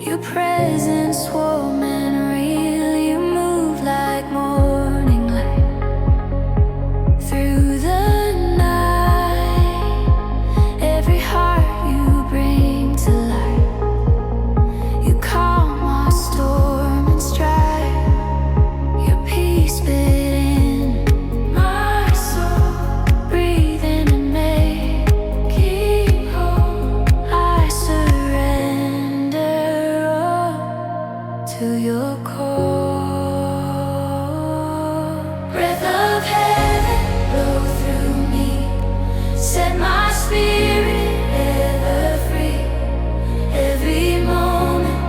Your presence warm and real. You move like morning light through the night. Every heart you bring to life. You calm my storm and strife. Your peace within my soul, breathing and making whole. I surrender all to your call. Breath of heaven, blow through me. Set my spirit ever free. Every moment,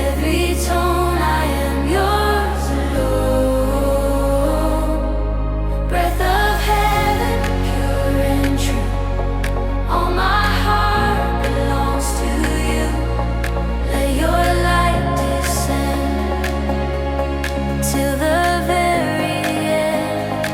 every tone, I am yours alone. Breath of heaven, pure and true. All my heart belongs to you. Let your light descend till the very end.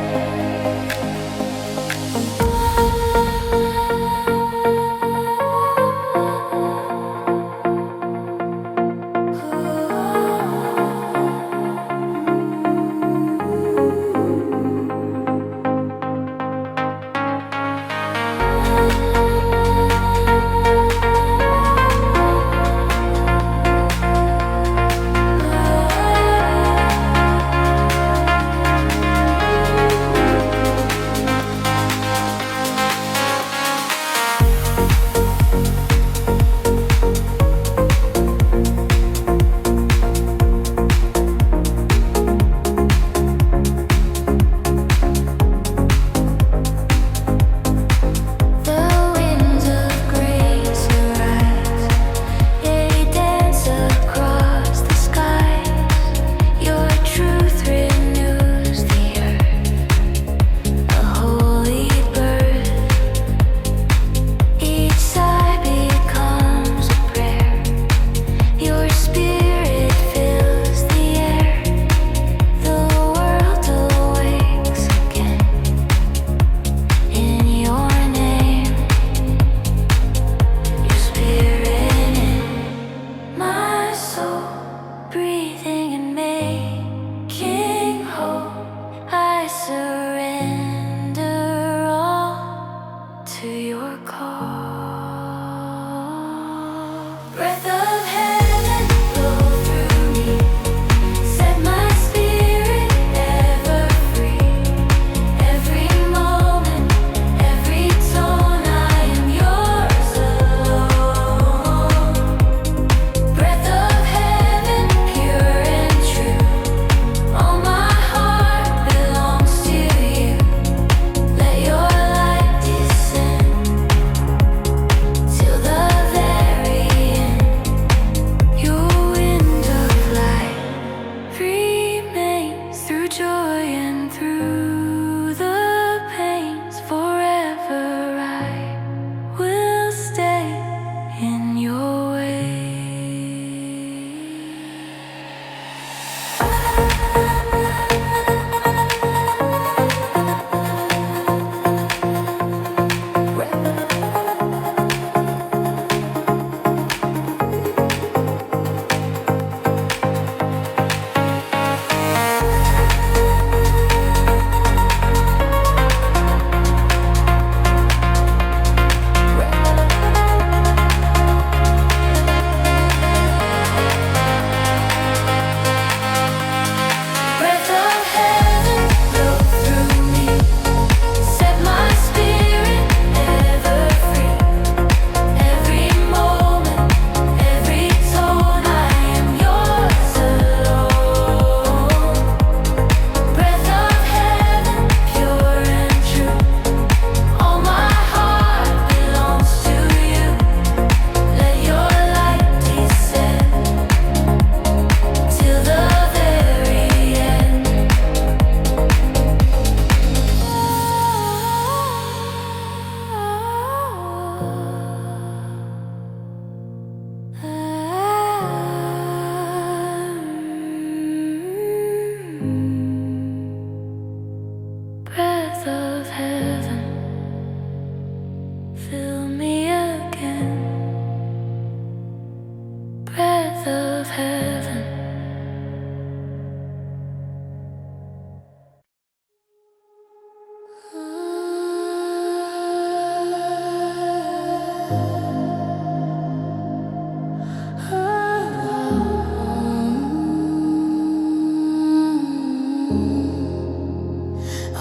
The winds of grace arise. They dance across the skies. Your truth renews the earth, a holy birth. Each sigh becomes a prayer. Your spirit fills the air. The world awakes again in your name. Your spirit in my soul, breathing and making whole. I surrender all to your call. Breath of heaven, blow through me. Set my spirit ever free. Every moment, every tone, I am yours alone. Breath of heaven, breath of heaven.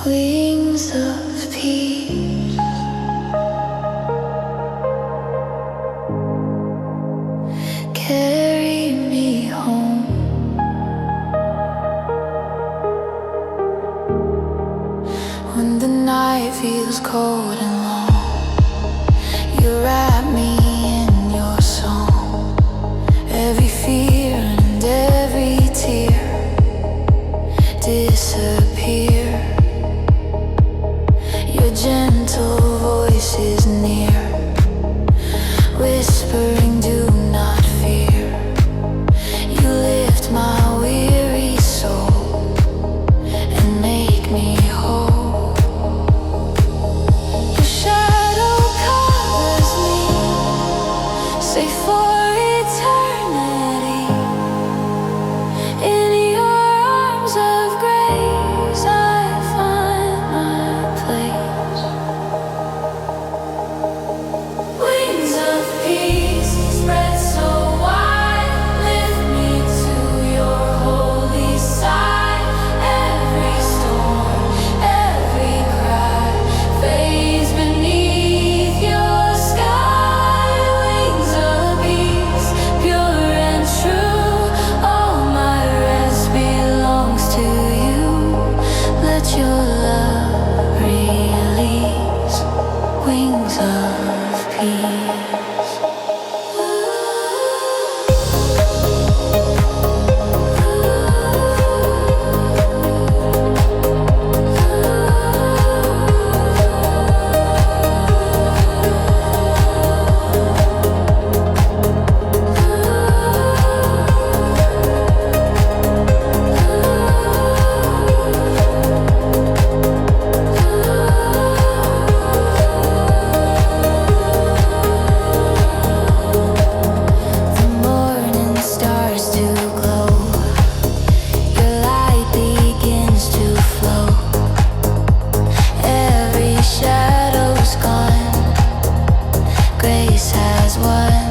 Wings of peace, carry me home. When the night feels cold and long, you wrap me in your song. Every fear and every tear disappear. Your gentle voice is near, whispering, do not fear. You lift my weary soul and make me whole. Your shadow covers me, safe for eternity. In your arms of grace I find my place. Wings of peace spread so wide, lift me to your holy side. Every storm, every cry fades beneath your sky. Wings of peace, pure and true, all my rest belongs to you. Let your love release. Wings of peace. The morning starts to glow, your light begins to flow. Every shadow's gone, grace has won.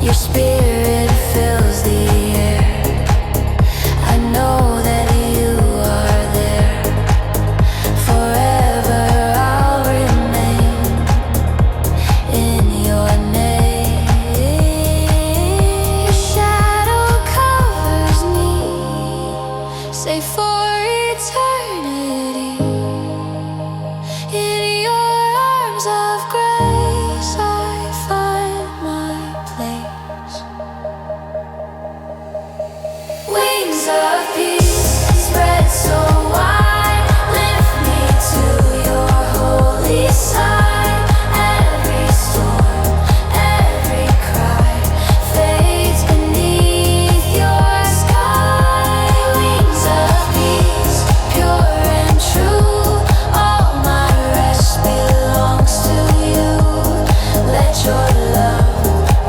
Your spirit fills the air, I know that you are there. Forever I'll remain in your name. Your shadow covers me, safe for eternity. In your arms of grace I find my place. Wings of peace spread so wide, lift me to your holy side. Every storm, every cry fades beneath your sky. Wings of peace, pure and true, all my rest belongs to you. Let your love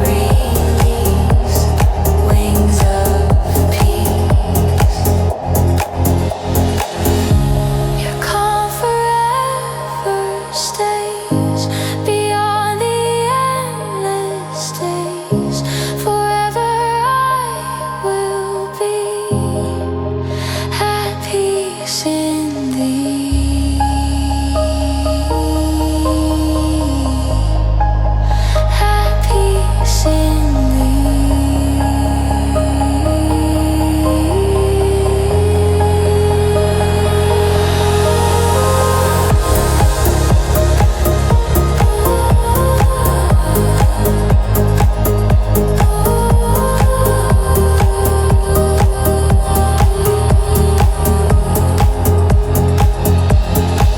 release. Wings of peace. Your calm forever stays beyond the endless days. Forever I will be at peace in thee. At peace in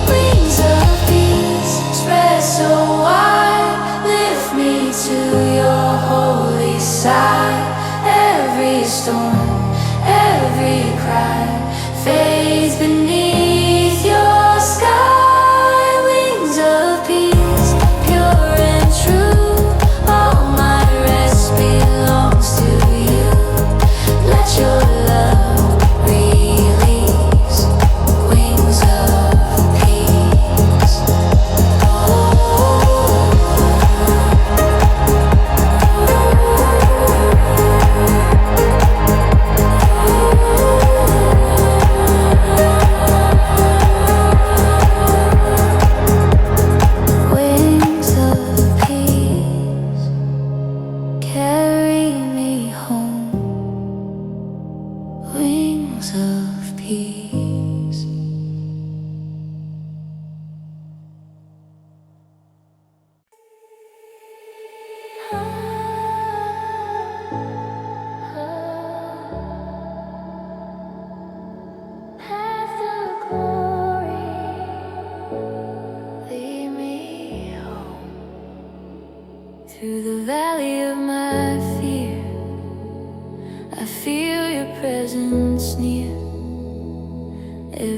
Wings of peace spread so wide, lift me to your holy side. Every storm, every cry fades beneath your sky. Wings of peace, pure and true, all my rest belongs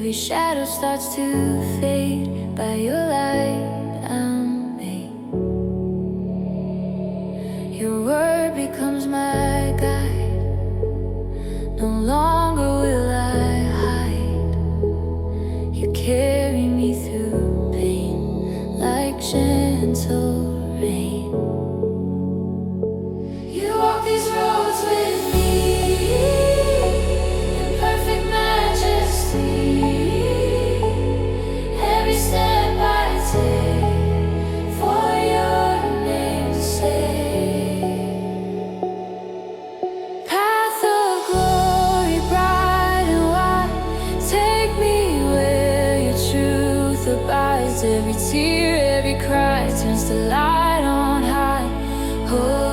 Every shadow starts to fade by your light. I'm made. Your word becomes my guide. No longer will I hide. You carry me through pain like gentle rain. You walk these roads with me in perfect majesty. Every step I take for your name's sake. Path of glory, bright and wide. Take me where your truth abides. Every tear, every cry turns to light on high. Oh.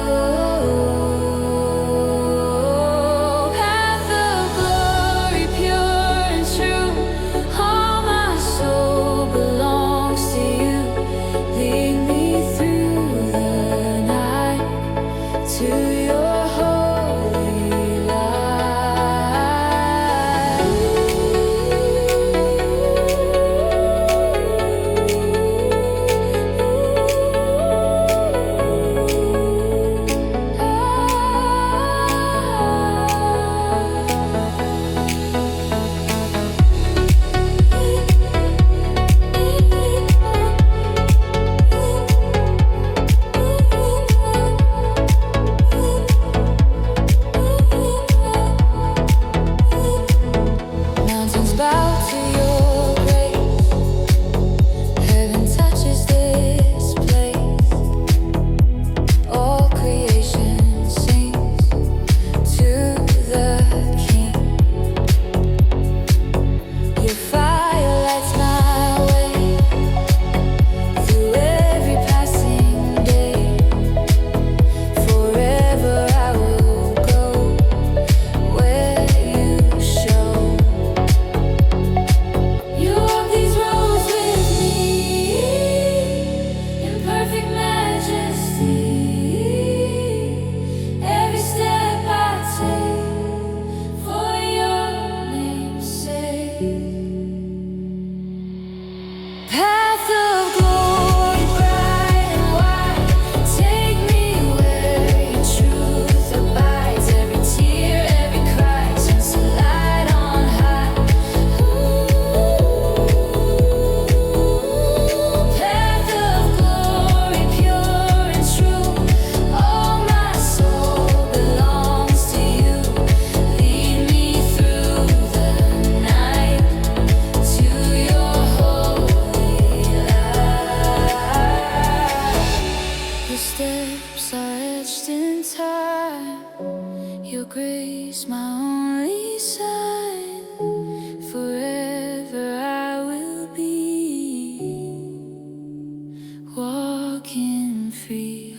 Your grace, my only sign. Forever I will be walking free.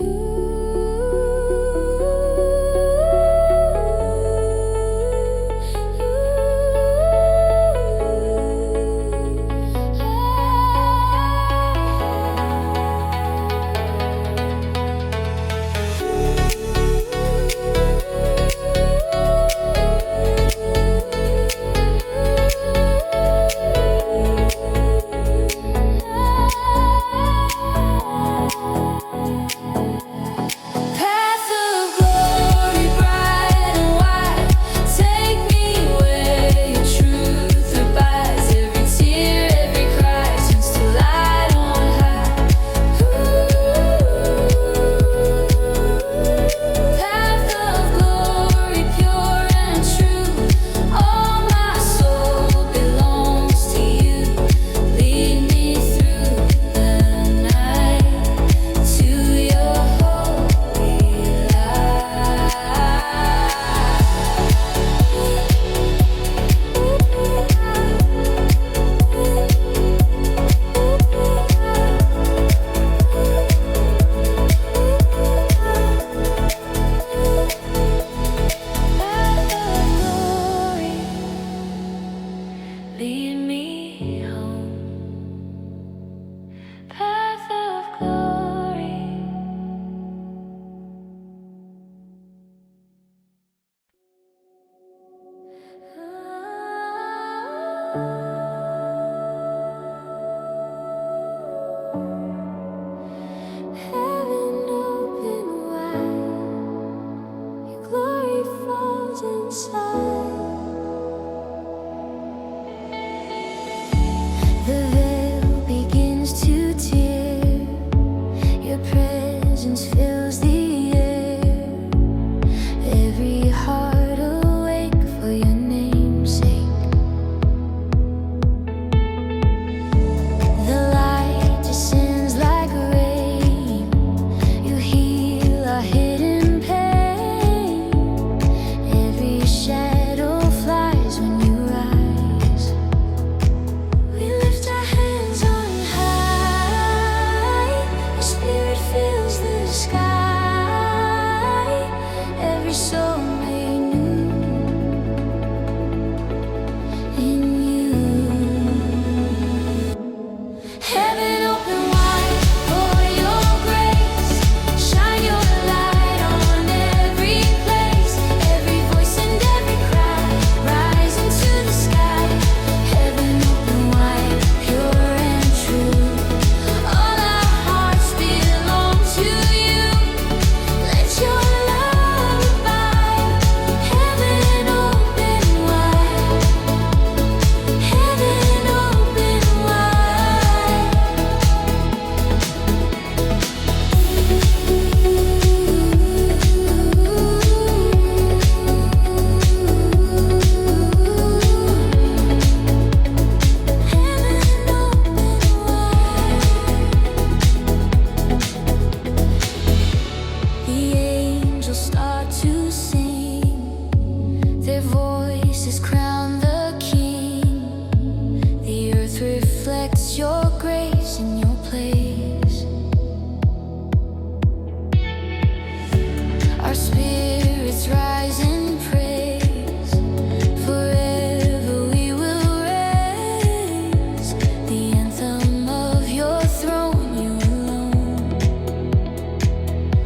lies inside. The veil begins to tear. Your presence fills the air. Every heart awake for your namesake. The light descends like rain. You heal our hidden pain. Every shadow flies when you rise. We lift our hands on high. Your spirit fills the sky. Every soul made new in you. Heaven open wide for your grace. Shine your light on every place. Every voice and every cry rise into the sky. Heaven open wide, pure and true. All our hearts belong to you. Let your love abide. Heaven open wide. Heaven open wide. The angels start to sing. Their voices crown the King. The earth reflects your grace in your place. Our spirits rise in praise. Forever we will raise the anthem of your throne, you alone.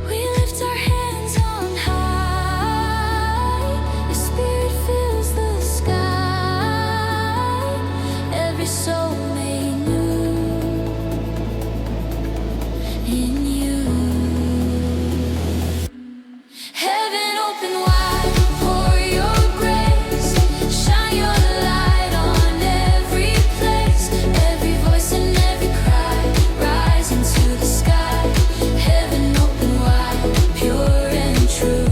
We lift our hands on high. Your spirit fills the sky. Every soul made new in you. Heaven open wide for your grace. Shine your light on every place. Every voice and every cry rise into the sky. Heaven open wide, pure and true.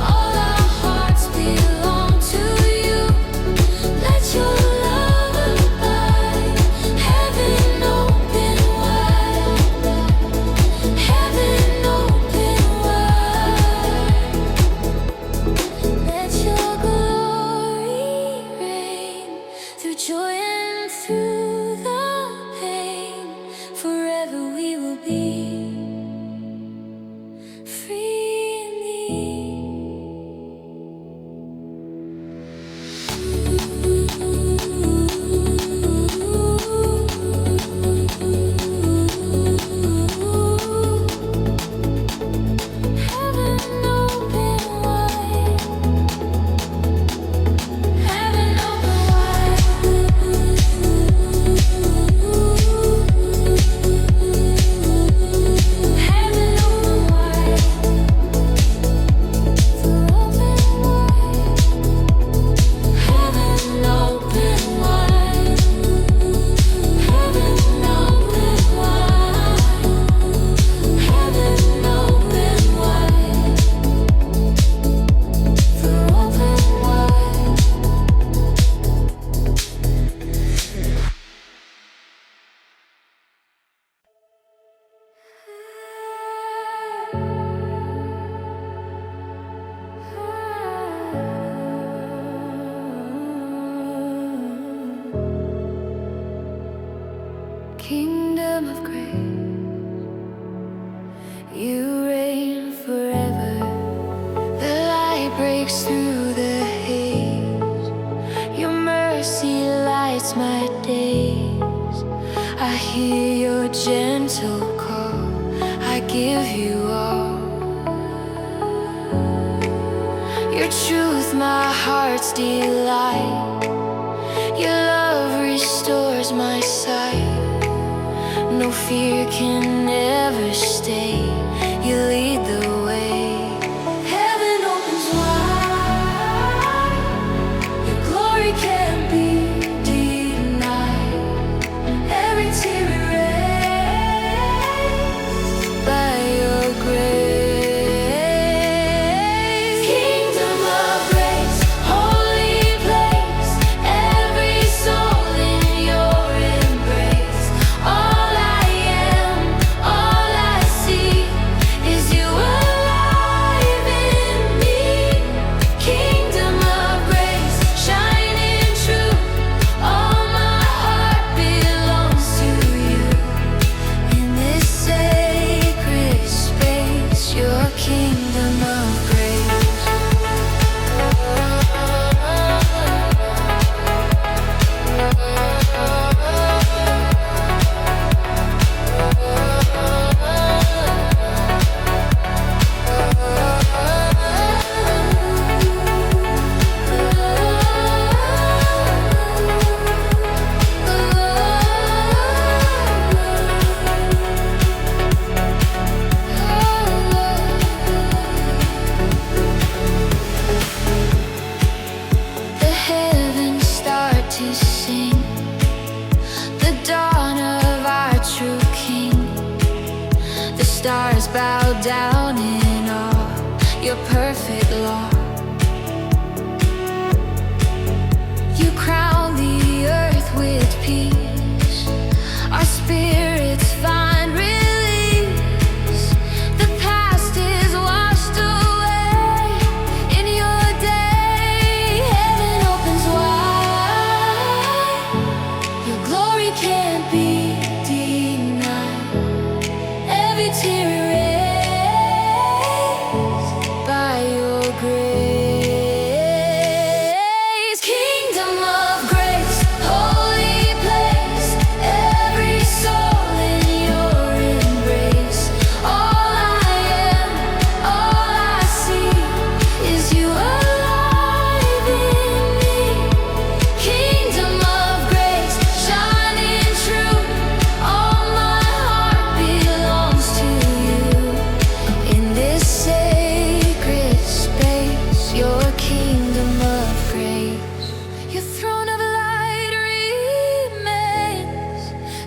All our hearts belong to you. Let your love abide. Heaven open wide. Heaven open wide. Let your glory reign through joy and through the pain. Forever we will be free in Heaven open wide. Heaven open wide. Heaven open wide. For open wide. Heaven open wide. Heaven open wide. Heaven open wide. For open wide. Kingdom of grace, you reign forever. The light breaks through the haze. Your mercy lights my days. I hear your gentle call. I give you all. Your truth, my heart's delight. Your love restores my sight. No fear can ever stay. You lead the way. Heaven opens wide. stars bow down in awe, your perfect law. You crown the earth with peace, our spirits find release. The past is washed away in your day, heaven opens wide. Your glory can't be denied, every tear erased by your grace. Kingdom of grace, holy place, every soul in your embrace. All I am, all I see is you alive in me. Kingdom of grace, shining true, all my heart belongs to you. In this sacred space, your kingdom of grace, your throne of light remains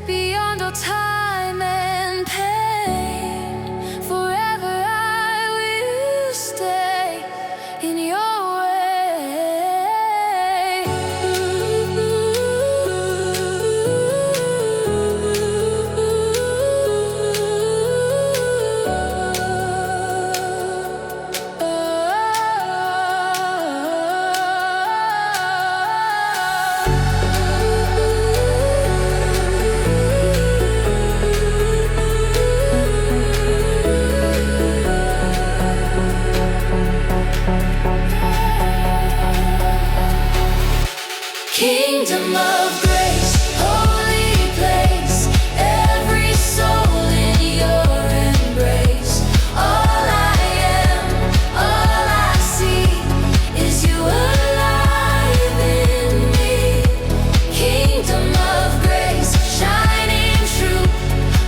beyond all time and pain. Forever I will stay in your Kingdom of grace, holy place, every soul in your embrace. All I am, all I see is you alive in me. Kingdom of grace, shining true,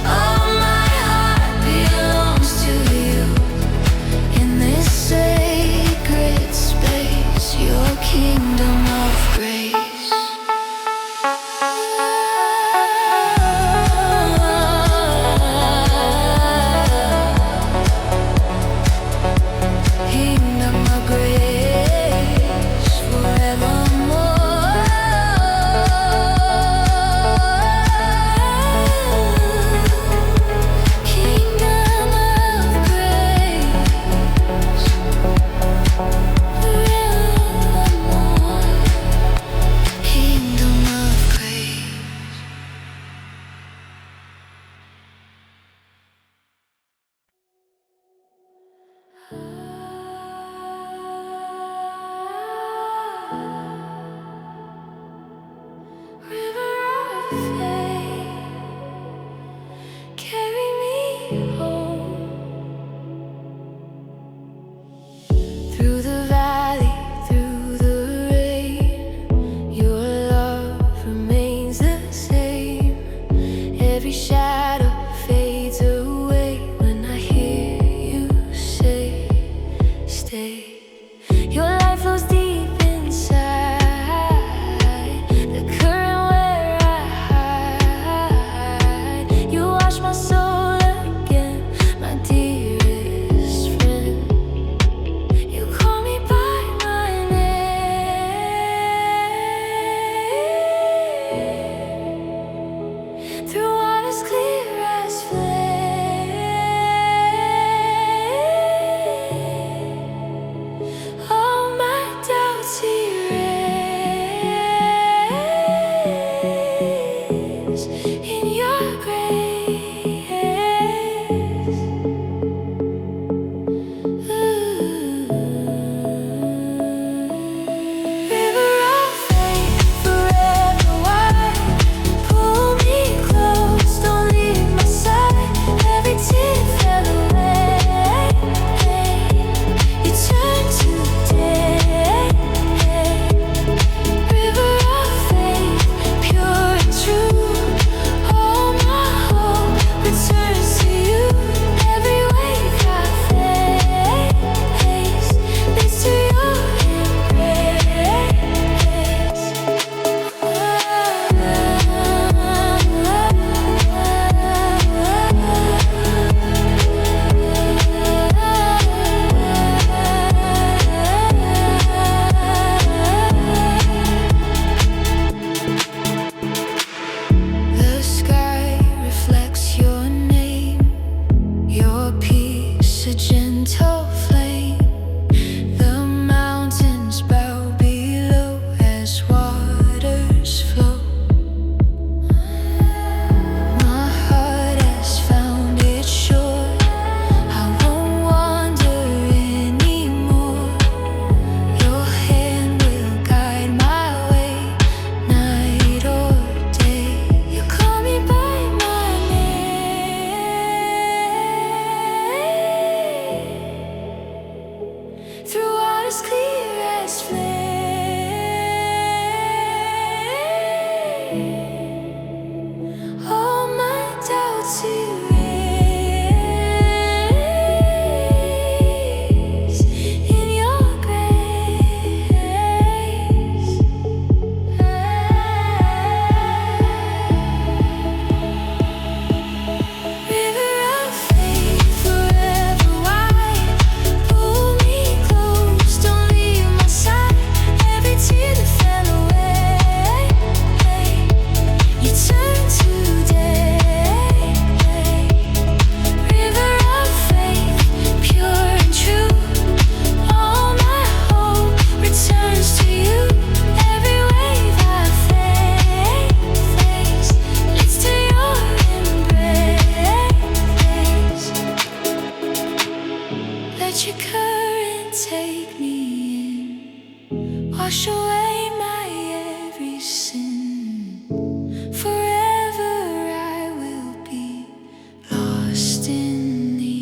all my heart belongs to you. In this sacred space, your kingdom of grace. Kingdom of grace, forevermore. Kingdom of grace, forevermore. Kingdom of grace. River of faith, carry me home. Through the valley, through the rain, your love remains the same. Every shadow fades away when I hear you say, stay. Your light flows deep inside the current where I hide. You wash my soul again, my dearest friend. You call me by my name, through waters clear as flame. All my wash away my every sin. Forever I will be lost in thee.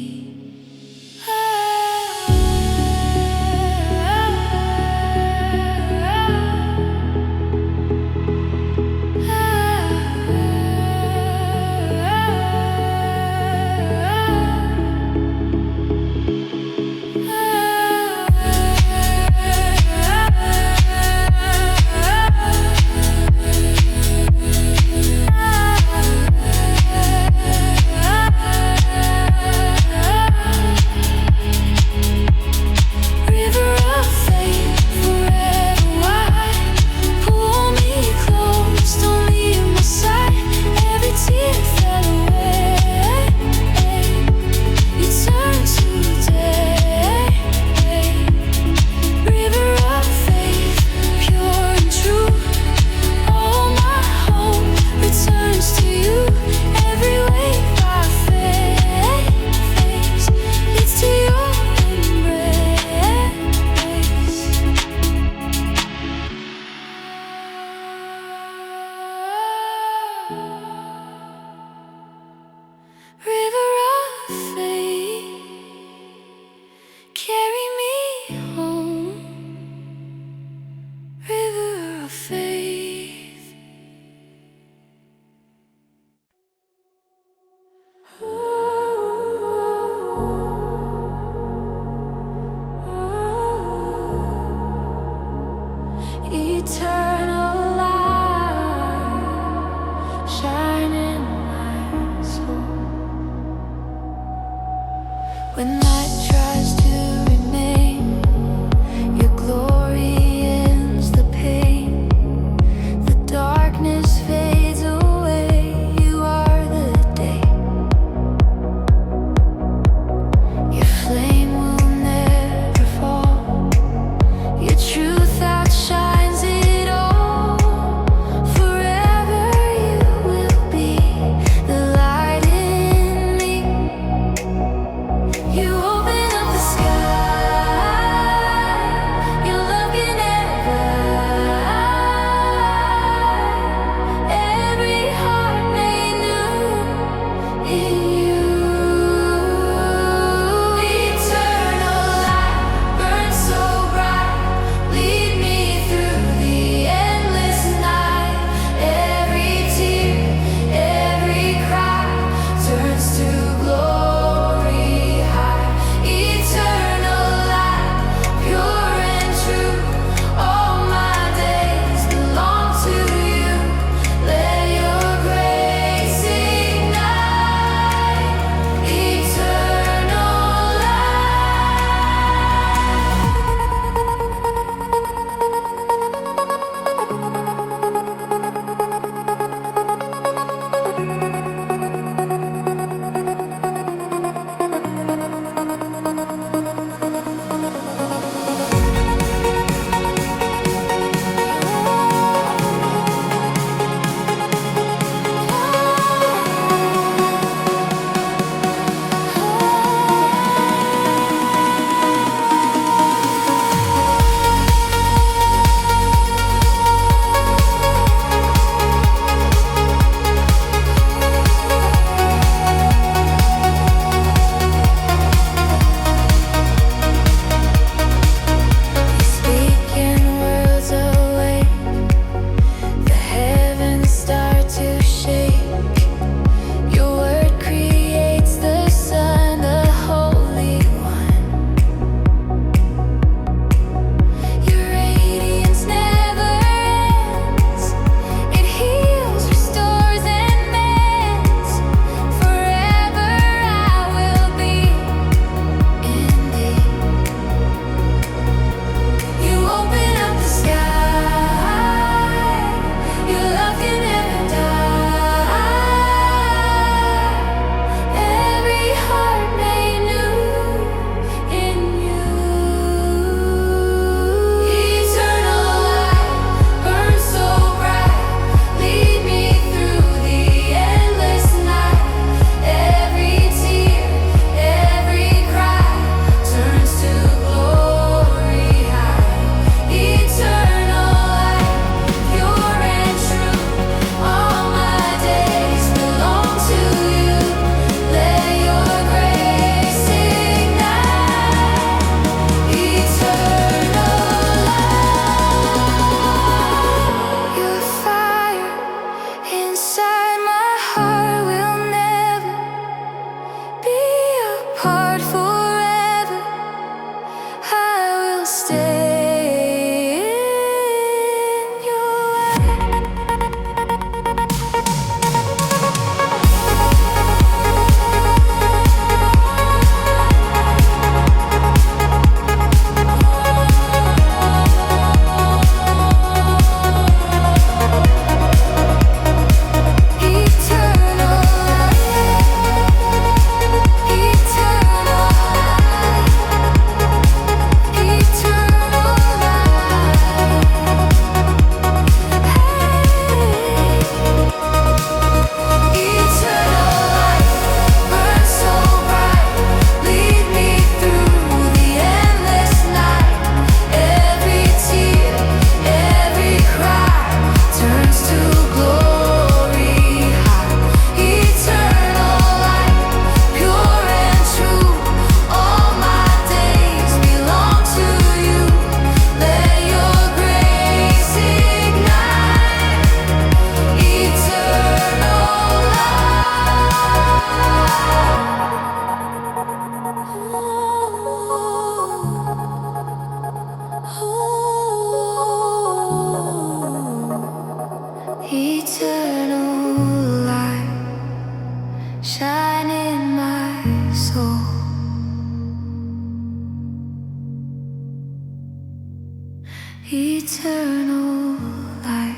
eternal light.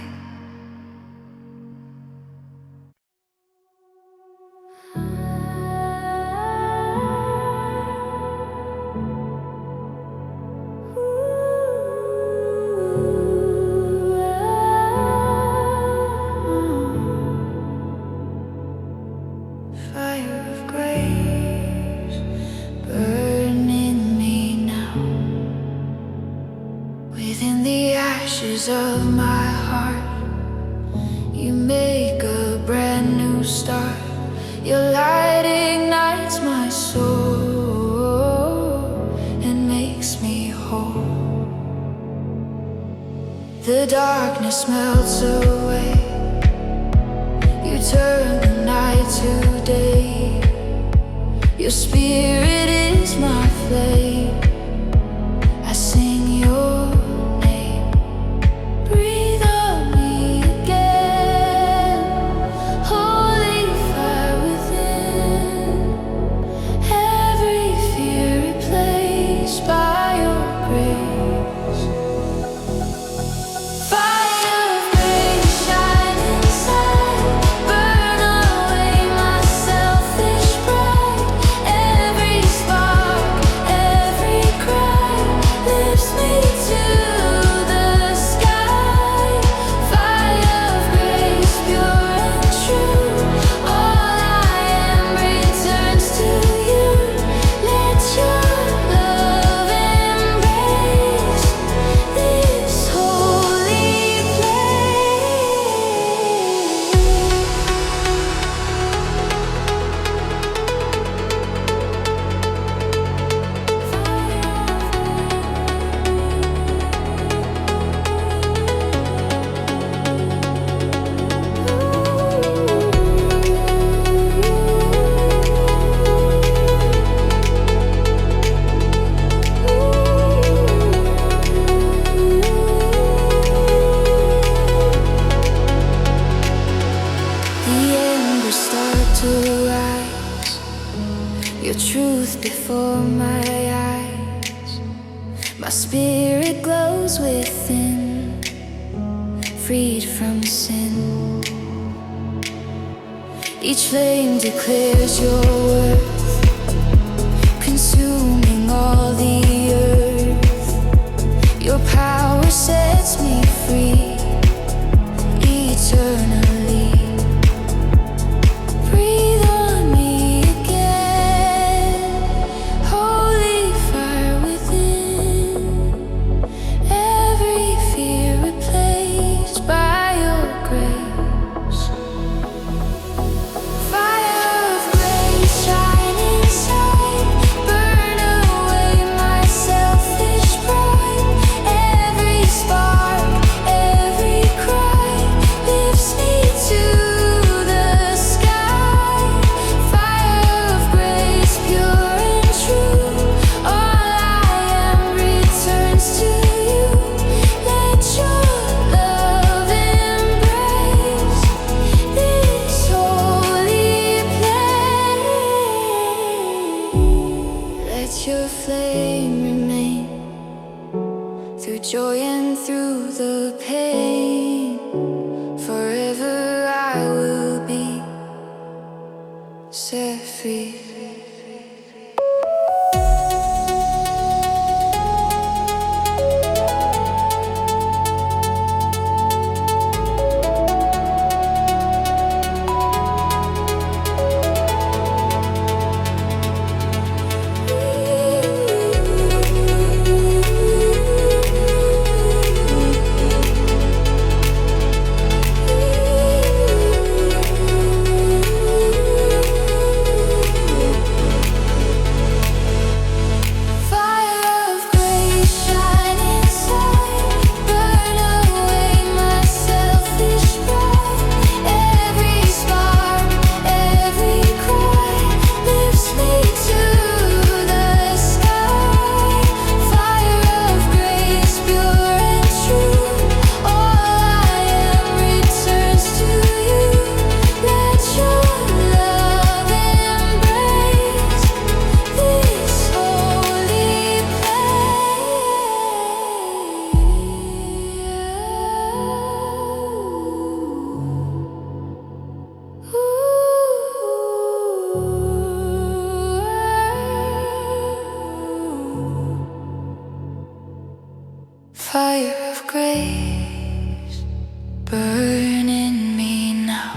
Fire of grace, burn in me now. Within the ashes of my heart, you make a brand new start. Your light ignites my soul and makes me whole. The darkness melts away. You turn the night to day. Your spirit is my flame. I sing your name. Breathe on me again. Holy fire within. Every fear replaced by your grace. Fire of grace, shine inside. Burn away my selfish pride. Every spark, every cry lifts me to the sky. Fire of grace, pure and true. All I am returns to you. Let your love embrace this holy The embers start to rise, your truth before my eyes. My spirit glows within, freed from sin. Each flame declares your worth, consuming all the earth. Your power sets me free, eternally. Breathe on me again. Holy fire within. Every fear replaced by your grace. Fire of grace, shine inside. Burn away my selfish pride. Every spark, every cry lifts me to the sky. Fire of grace, pure and true. All I am returns to you. Let your love embrace this holy place. Let your flame remain through joy and through the pain. Forever I will be set free. Fire of grace, burn in me now.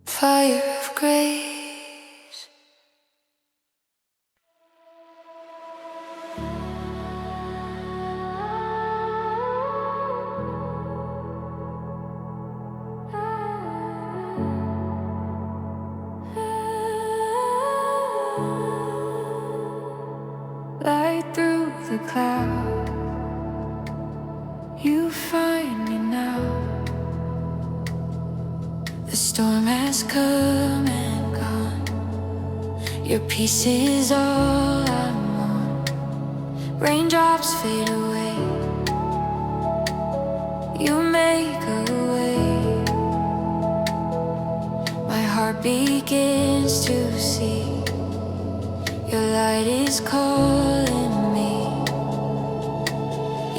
Fire of grace. Light through the cloud, you find me now. The storm has come and gone. Your peace is all I want. Raindrops fade away, you make a way. My heart begins to see your light is calling me.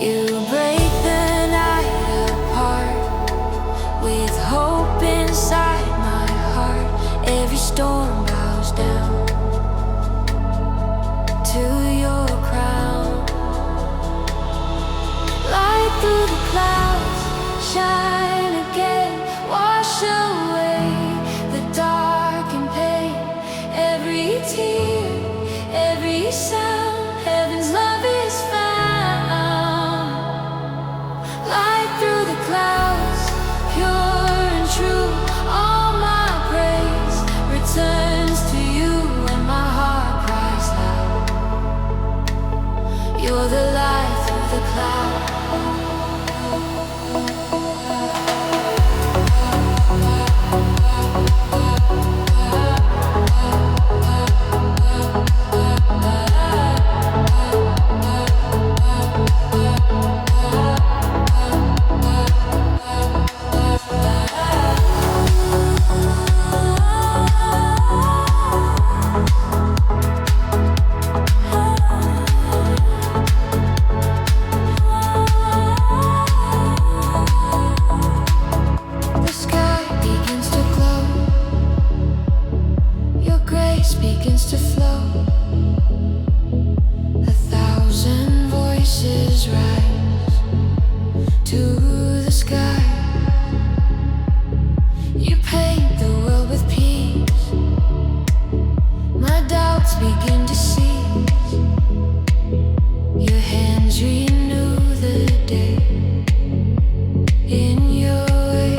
You break the night apart with hope inside my heart. Every storm bows down to your crown. Light through the clouds, shine again, wash away the dark and pain. Every tear, every sound, heaven's love is found. Light through the clouds, pure and true. All my praise returns to you, and my heart cries loud. You're the light through the cloud. Begins to flow. 1,000 voices rise to the sky. You paint the world with peace. My doubts begin to cease. Your hands renew the day in your way.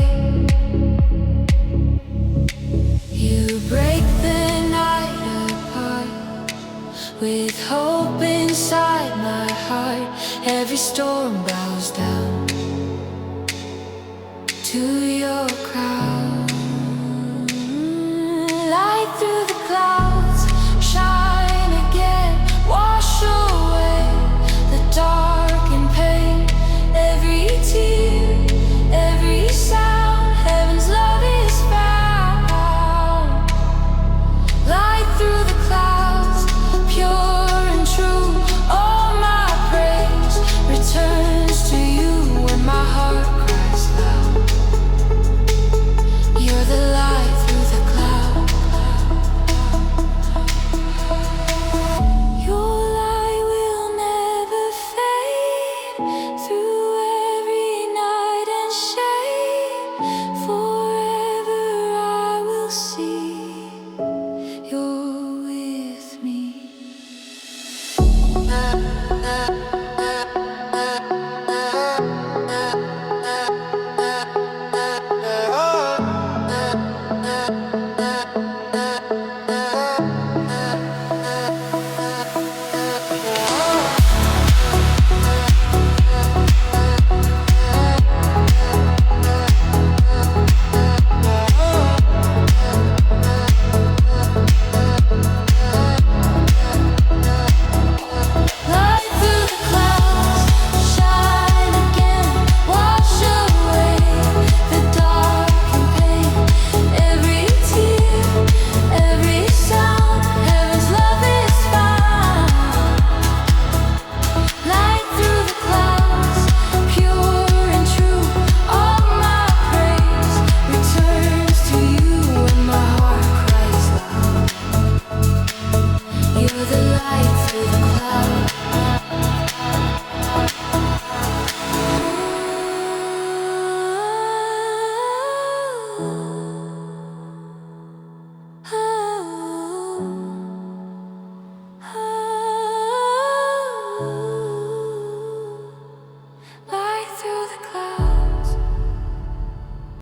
You break the with hope inside my heart. Every storm bows down to your crown.